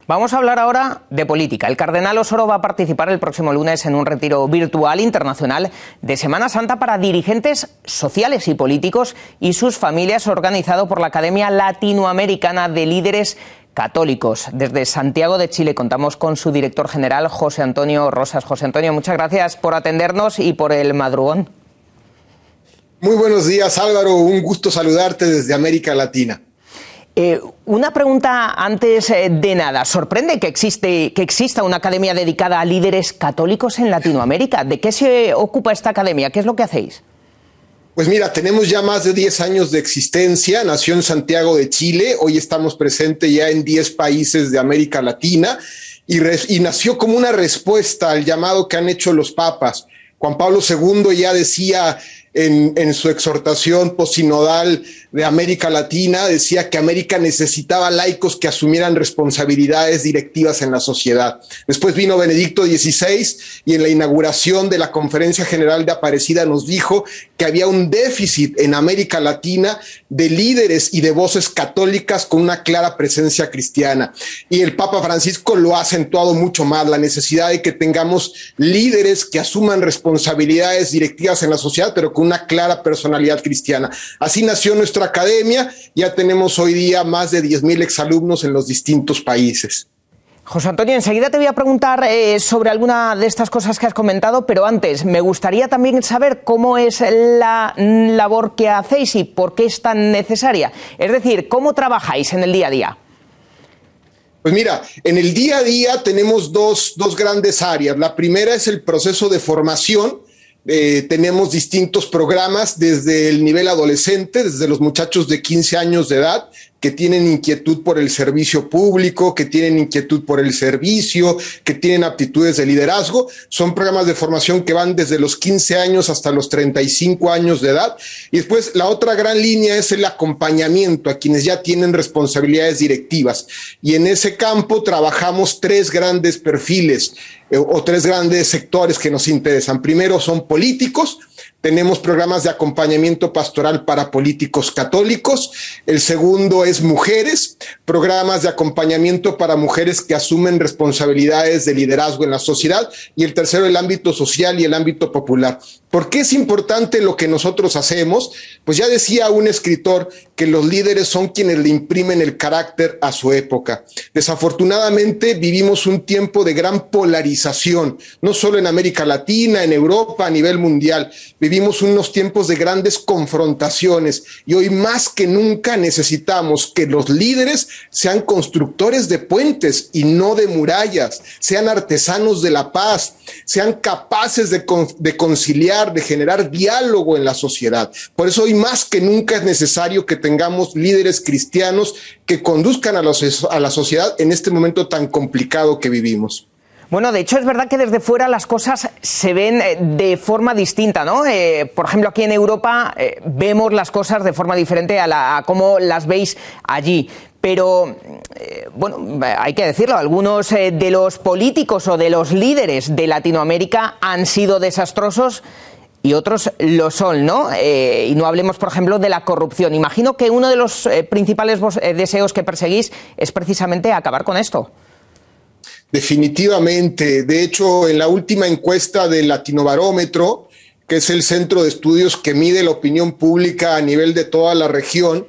Vamos a hablar ahora de política. El cardenal Osoro va a participar el próximo lunes en un retiro virtual internacional de Semana Santa para dirigentes sociales y políticos y sus familias, organizado por la Academia Latinoamericana de Líderes Católicos. Desde Santiago de Chile contamos con su director general, José Antonio Rosas. José Antonio, muchas gracias por atendernos y por el madrugón. Muy buenos días, Álvaro. Un gusto saludarte desde América Latina. Una pregunta antes de nada. ¿Sorprende que exista una academia dedicada a líderes católicos en Latinoamérica? ¿De qué se ocupa esta academia? ¿Qué es lo que hacéis? Pues mira, tenemos ya más de 10 años de existencia. Nació en Santiago de Chile. Hoy estamos presentes ya en 10 países de América Latina y nació como una respuesta al llamado que han hecho los papas. Juan Pablo II ya decía en su exhortación posinodal de América Latina, decía que América necesitaba laicos que asumieran responsabilidades directivas en la sociedad. Después vino Benedicto XVI y en la inauguración de la Conferencia General de Aparecida nos dijo que había un déficit en América Latina de líderes y de voces católicas con una clara presencia cristiana. Y el Papa Francisco lo ha acentuado mucho más, la necesidad de que tengamos líderes que asuman responsabilidades directivas en la sociedad, pero con una clara personalidad cristiana. Así nació nuestra academia. Ya tenemos hoy día más de 10,000 exalumnos en los distintos países. José Antonio, enseguida te voy a preguntar sobre alguna de estas cosas que has comentado, pero antes me gustaría también saber cómo es la labor que hacéis y por qué es tan necesaria. Es decir, ¿cómo trabajáis en el día a día? Pues mira, en el día a día tenemos dos grandes áreas. La primera es el proceso de formación. Tenemos distintos programas desde el nivel adolescente, desde los muchachos de 15 años de edad que tienen inquietud por el servicio público, que tienen inquietud por el servicio, que tienen aptitudes de liderazgo. Son programas de formación que van desde los 15 años hasta los 35 años de edad. Y después la otra gran línea es el acompañamiento a quienes ya tienen responsabilidades directivas. Y en ese campo trabajamos tres grandes perfiles o tres grandes sectores que nos interesan. Primero son políticos. Tenemos programas de acompañamiento pastoral para políticos católicos. El segundo es mujeres, programas de acompañamiento para mujeres que asumen responsabilidades de liderazgo en la sociedad. Y el tercero, el ámbito social y el ámbito popular. ¿Por qué es importante lo que nosotros hacemos? Pues ya decía un escritor que los líderes son quienes le imprimen el carácter a su época. Desafortunadamente vivimos un tiempo de gran polarización, no solo en América Latina, en Europa, a nivel mundial. Vivimos unos tiempos de grandes confrontaciones y hoy más que nunca necesitamos que los líderes sean constructores de puentes y no de murallas, sean artesanos de la paz, sean capaces de conciliar, de generar diálogo en la sociedad. Por eso hoy más que nunca es necesario que tengamos líderes cristianos que conduzcan a la sociedad en este momento tan complicado que vivimos. Bueno, de hecho es verdad que desde fuera las cosas se ven de forma distinta, ¿no? Por ejemplo, aquí en Europa vemos las cosas de forma diferente a cómo las veis allí. Pero, bueno, hay que decirlo, algunos de los políticos o de los líderes de Latinoamérica han sido desastrosos y otros lo son, ¿no? Y no hablemos, por ejemplo, de la corrupción. Imagino que uno de los principales deseos que perseguís es precisamente acabar con esto. Definitivamente. De hecho, en la última encuesta del Latinobarómetro, que es el centro de estudios que mide la opinión pública a nivel de toda la región,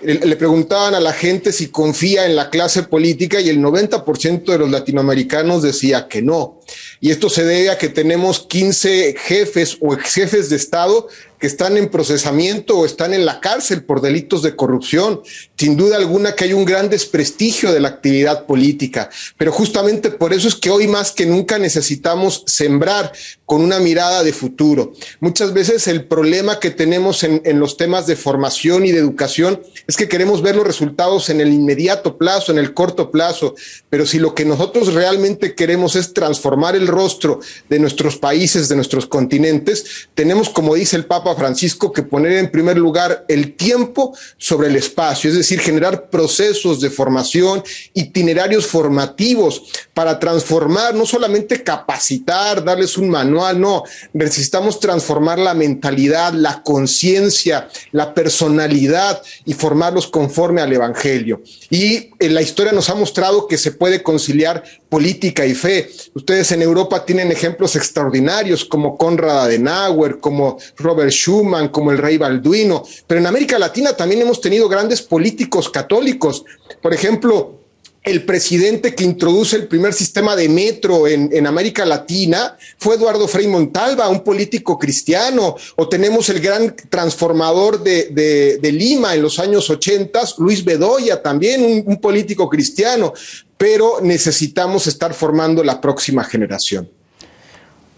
le preguntaban a la gente si confía en la clase política y el 90% de los latinoamericanos decía que no. Y esto se debe a que tenemos 15 jefes o exjefes de Estado que están en procesamiento o están en la cárcel por delitos de corrupción. Sin duda alguna que hay un gran desprestigio de la actividad política, pero justamente por eso es que hoy más que nunca necesitamos sembrar con una mirada de futuro. Muchas veces el problema que tenemos en los temas de formación y de educación es que queremos ver los resultados en el inmediato plazo, en el corto plazo, pero si lo que nosotros realmente queremos es transformar transformar el rostro de nuestros países, de nuestros continentes, tenemos, como dice el Papa Francisco, que poner en primer lugar el tiempo sobre el espacio, es decir, generar procesos de formación, itinerarios formativos para transformar, no solamente capacitar, darles un manual, no, necesitamos transformar la mentalidad, la conciencia, la personalidad y formarlos conforme al Evangelio. Y en la historia nos ha mostrado que se puede conciliar política y fe. Ustedes en Europa tienen ejemplos extraordinarios como Konrad Adenauer, como Robert Schuman, como el rey Balduino, pero en América Latina también hemos tenido grandes políticos católicos. Por ejemplo, el presidente que introduce el primer sistema de metro en América Latina fue Eduardo Frei Montalva, un político cristiano. O tenemos el gran transformador de Lima en los años 80, Luis Bedoya, también un político cristiano. Pero necesitamos estar formando la próxima generación.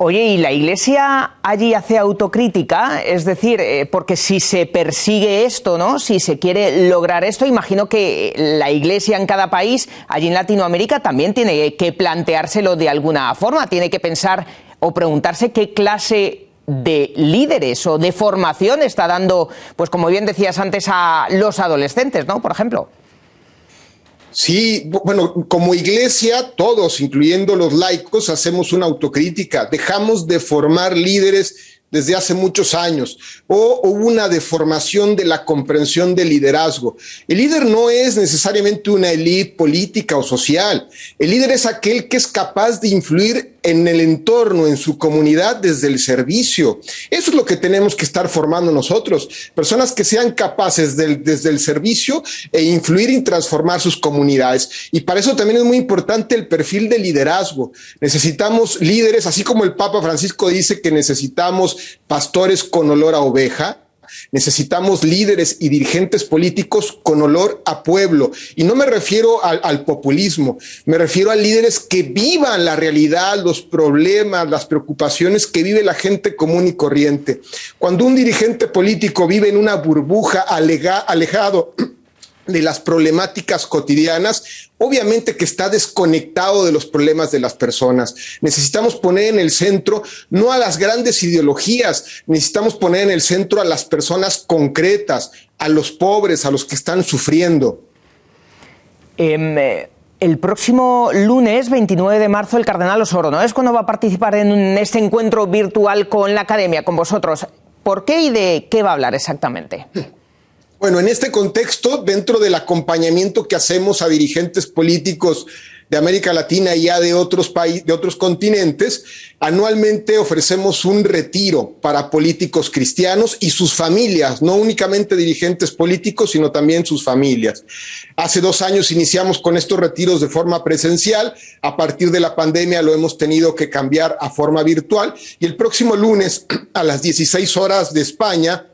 Oye, ¿y la Iglesia allí hace autocrítica? Es decir, porque si se persigue esto, ¿no? Si se quiere lograr esto, imagino que la Iglesia en cada país, allí en Latinoamérica, también tiene que planteárselo de alguna forma, tiene que pensar o preguntarse qué clase de líderes o de formación está dando, pues como bien decías antes, a los adolescentes, ¿no? Por ejemplo. Sí, bueno, como iglesia, todos, incluyendo los laicos, hacemos una autocrítica. Dejamos de formar líderes desde hace muchos años, o una deformación de la comprensión del liderazgo. El líder no es necesariamente una élite política o social. El líder es aquel que es capaz de influir en el entorno, en su comunidad, desde el servicio. Eso es lo que tenemos que estar formando nosotros, personas que sean capaces desde el servicio e influir y transformar sus comunidades. Y para eso también es muy importante el perfil de liderazgo. Necesitamos líderes, así como el Papa Francisco dice que necesitamos pastores con olor a oveja. Necesitamos líderes y dirigentes políticos con olor a pueblo. Y no me refiero al populismo, me refiero a líderes que vivan la realidad, los problemas, las preocupaciones que vive la gente común y corriente. Cuando un dirigente político vive en una burbuja alejado de las problemáticas cotidianas, obviamente que está desconectado de los problemas de las personas. Necesitamos poner en el centro no a las grandes ideologías, necesitamos poner en el centro a las personas concretas, a los pobres, a los que están sufriendo. El próximo lunes, 29 de marzo, el cardenal Osoro, ¿no? Es cuando va a participar en este encuentro virtual con la Academia, con vosotros. ¿Por qué y de qué va a hablar exactamente? Bueno, en este contexto, dentro del acompañamiento que hacemos a dirigentes políticos de América Latina y ya de otros países, de otros continentes, anualmente ofrecemos un retiro para políticos cristianos y sus familias, no únicamente dirigentes políticos, sino también sus familias. Hace 2 años iniciamos con estos retiros de forma presencial, a partir de la pandemia lo hemos tenido que cambiar a forma virtual y el próximo lunes a las 16 horas de España,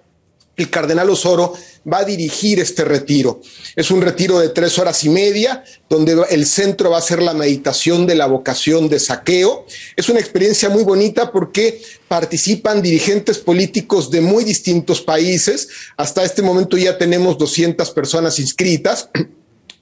el cardenal Osoro va a dirigir este retiro. Es un retiro de 3 horas y media, donde el centro va a ser la meditación de la vocación de Zaqueo. Es una experiencia muy bonita porque participan dirigentes políticos de muy distintos países. Hasta este momento ya tenemos 200 personas inscritas.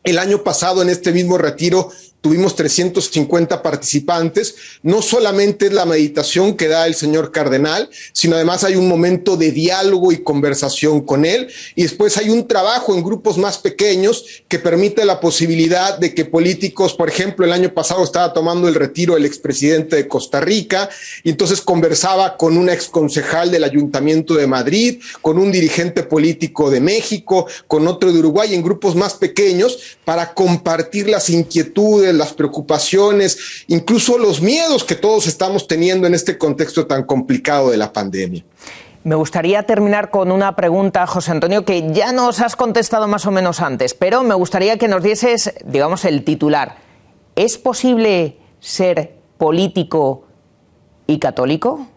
El año pasado, en este mismo retiro, tuvimos 350 participantes. No solamente es la meditación que da el señor cardenal, sino además hay un momento de diálogo y conversación con él. Y después hay un trabajo en grupos más pequeños que permite la posibilidad de que políticos, por ejemplo, el año pasado estaba tomando el retiro el expresidente de Costa Rica, y entonces conversaba con una exconcejal del Ayuntamiento de Madrid, con un dirigente político de México, con otro de Uruguay, en grupos más pequeños, para compartir las inquietudes, las preocupaciones, incluso los miedos que todos estamos teniendo en este contexto tan complicado de la pandemia. Me gustaría terminar con una pregunta, José Antonio, que ya nos has contestado más o menos antes, pero me gustaría que nos dieses, digamos, el titular. ¿Es posible ser político y católico?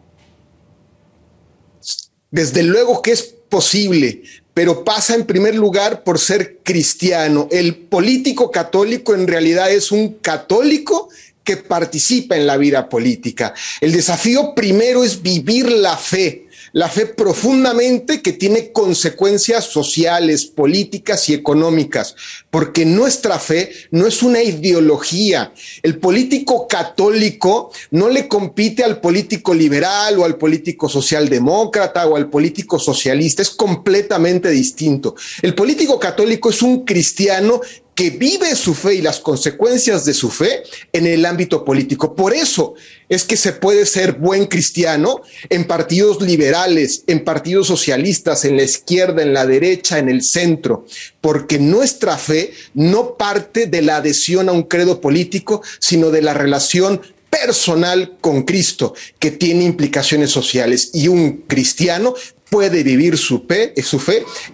Desde luego que es posible, pero pasa en primer lugar por ser cristiano. El político católico en realidad es un católico que participa en la vida política. El desafío primero es vivir la fe la fe profundamente que tiene consecuencias sociales, políticas y económicas, porque nuestra fe no es una ideología. El político católico no le compite al político liberal o al político socialdemócrata o al político socialista, es completamente distinto. El político católico es un cristiano que vive su fe y las consecuencias de su fe en el ámbito político. Por eso es que se puede ser buen cristiano en partidos liberales, en partidos socialistas, en la izquierda, en la derecha, en el centro, porque nuestra fe no parte de la adhesión a un credo político, sino de la relación personal con Cristo, que tiene implicaciones sociales, y un cristiano puede vivir su fe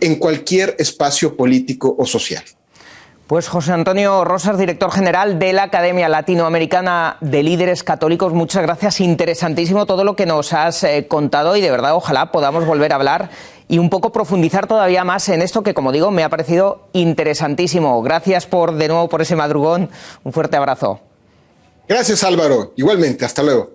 en cualquier espacio político o social. Pues José Antonio Rosas, director general de la Academia Latinoamericana de Líderes Católicos, muchas gracias. Interesantísimo todo lo que nos has contado y de verdad ojalá podamos volver a hablar y un poco profundizar todavía más en esto que, como digo, me ha parecido interesantísimo. Gracias de nuevo por ese madrugón. Un fuerte abrazo. Gracias, Álvaro. Igualmente, hasta luego.